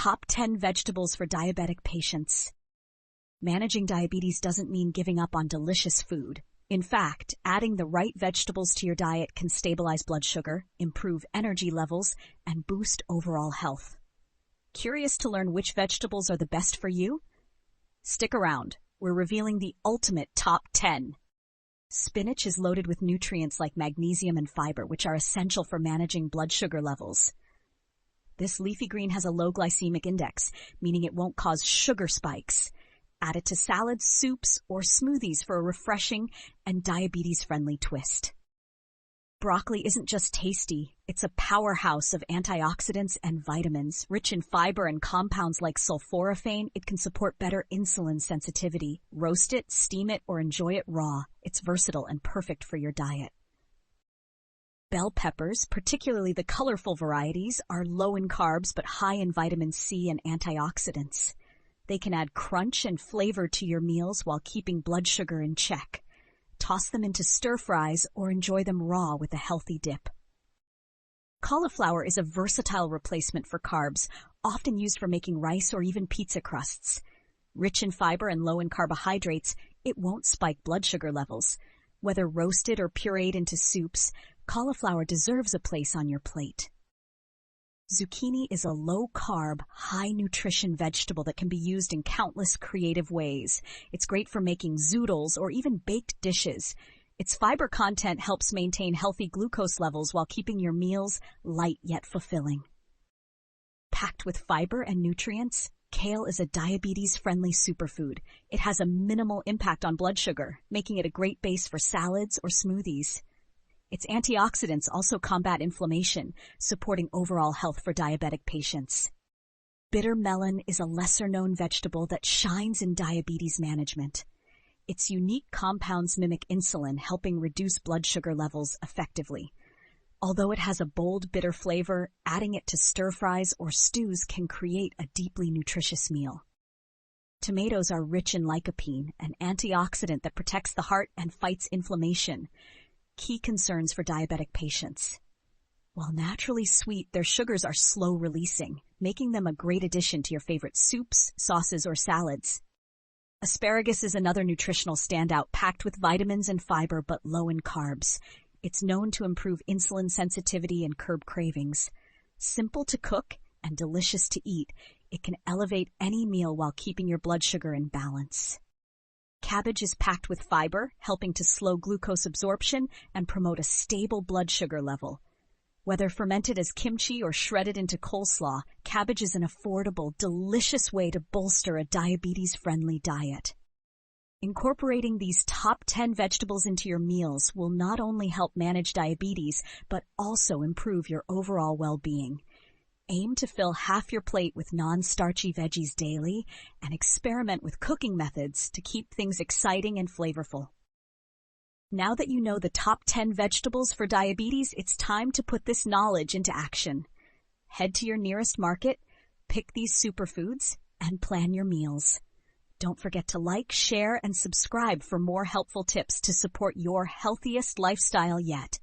Top 10 vegetables for diabetic patients. Managing diabetes doesn't mean giving up on delicious food. In fact, adding the right vegetables to your diet can stabilize blood sugar, improve energy levels, and boost overall health. Curious to learn which vegetables are the best for you? Stick around. We're revealing the ultimate top 10. Spinach is loaded with nutrients like magnesium and fiber, which are essential for managing blood sugar levels. This leafy green has a low glycemic index, meaning it won't cause sugar spikes. Add it to salads, soups, or smoothies for a refreshing and diabetes-friendly twist. Broccoli isn't just tasty, it's a powerhouse of antioxidants and vitamins. Rich in fiber and compounds like sulforaphane, it can support better insulin sensitivity. Roast it, steam it, or enjoy it raw. It's versatile and perfect for your diet. Bell peppers, particularly the colorful varieties, are low in carbs but high in vitamin C and antioxidants. They can add crunch and flavor to your meals while keeping blood sugar in check. Toss them into stir-fries or enjoy them raw with a healthy dip. Cauliflower is a versatile replacement for carbs, often used for making rice or even pizza crusts. Rich in fiber and low in carbohydrates, it won't spike blood sugar levels. Whether roasted or pureed into soups, cauliflower deserves a place on your plate. Zucchini is a low-carb, high-nutrition vegetable that can be used in countless creative ways. It's great for making zoodles or even baked dishes. Its fiber content helps maintain healthy glucose levels while keeping your meals light yet fulfilling. Packed with fiber and nutrients, kale is a diabetes-friendly superfood. It has a minimal impact on blood sugar, making it a great base for salads or smoothies. Its antioxidants also combat inflammation, supporting overall health for diabetic patients. Bitter melon is a lesser-known vegetable that shines in diabetes management. Its unique compounds mimic insulin, helping reduce blood sugar levels effectively. Although it has a bold, bitter flavor, adding it to stir-fries or stews can create a deeply nutritious meal. Tomatoes are rich in lycopene, an antioxidant that protects the heart and fights inflammation. Key concerns for diabetic patients. While naturally sweet, their sugars are slow-releasing, making them a great addition to your favorite soups, sauces, or salads. Asparagus is another nutritional standout, packed with vitamins and fiber but low in carbs. It's known to improve insulin sensitivity and curb cravings. Simple to cook and delicious to eat, it can elevate any meal while keeping your blood sugar in balance. Cabbage is packed with fiber, helping to slow glucose absorption and promote a stable blood sugar level. Whether fermented as kimchi or shredded into coleslaw, cabbage is an affordable, delicious way to bolster a diabetes-friendly diet. Incorporating these top 10 vegetables into your meals will not only help manage diabetes, but also improve your overall well-being. Aim to fill half your plate with non-starchy veggies daily and experiment with cooking methods to keep things exciting and flavorful. Now that you know the top 10 vegetables for diabetes, it's time to put this knowledge into action. Head to your nearest market, pick these superfoods, and plan your meals. Don't forget to like, share, and subscribe for more helpful tips to support your healthiest lifestyle yet.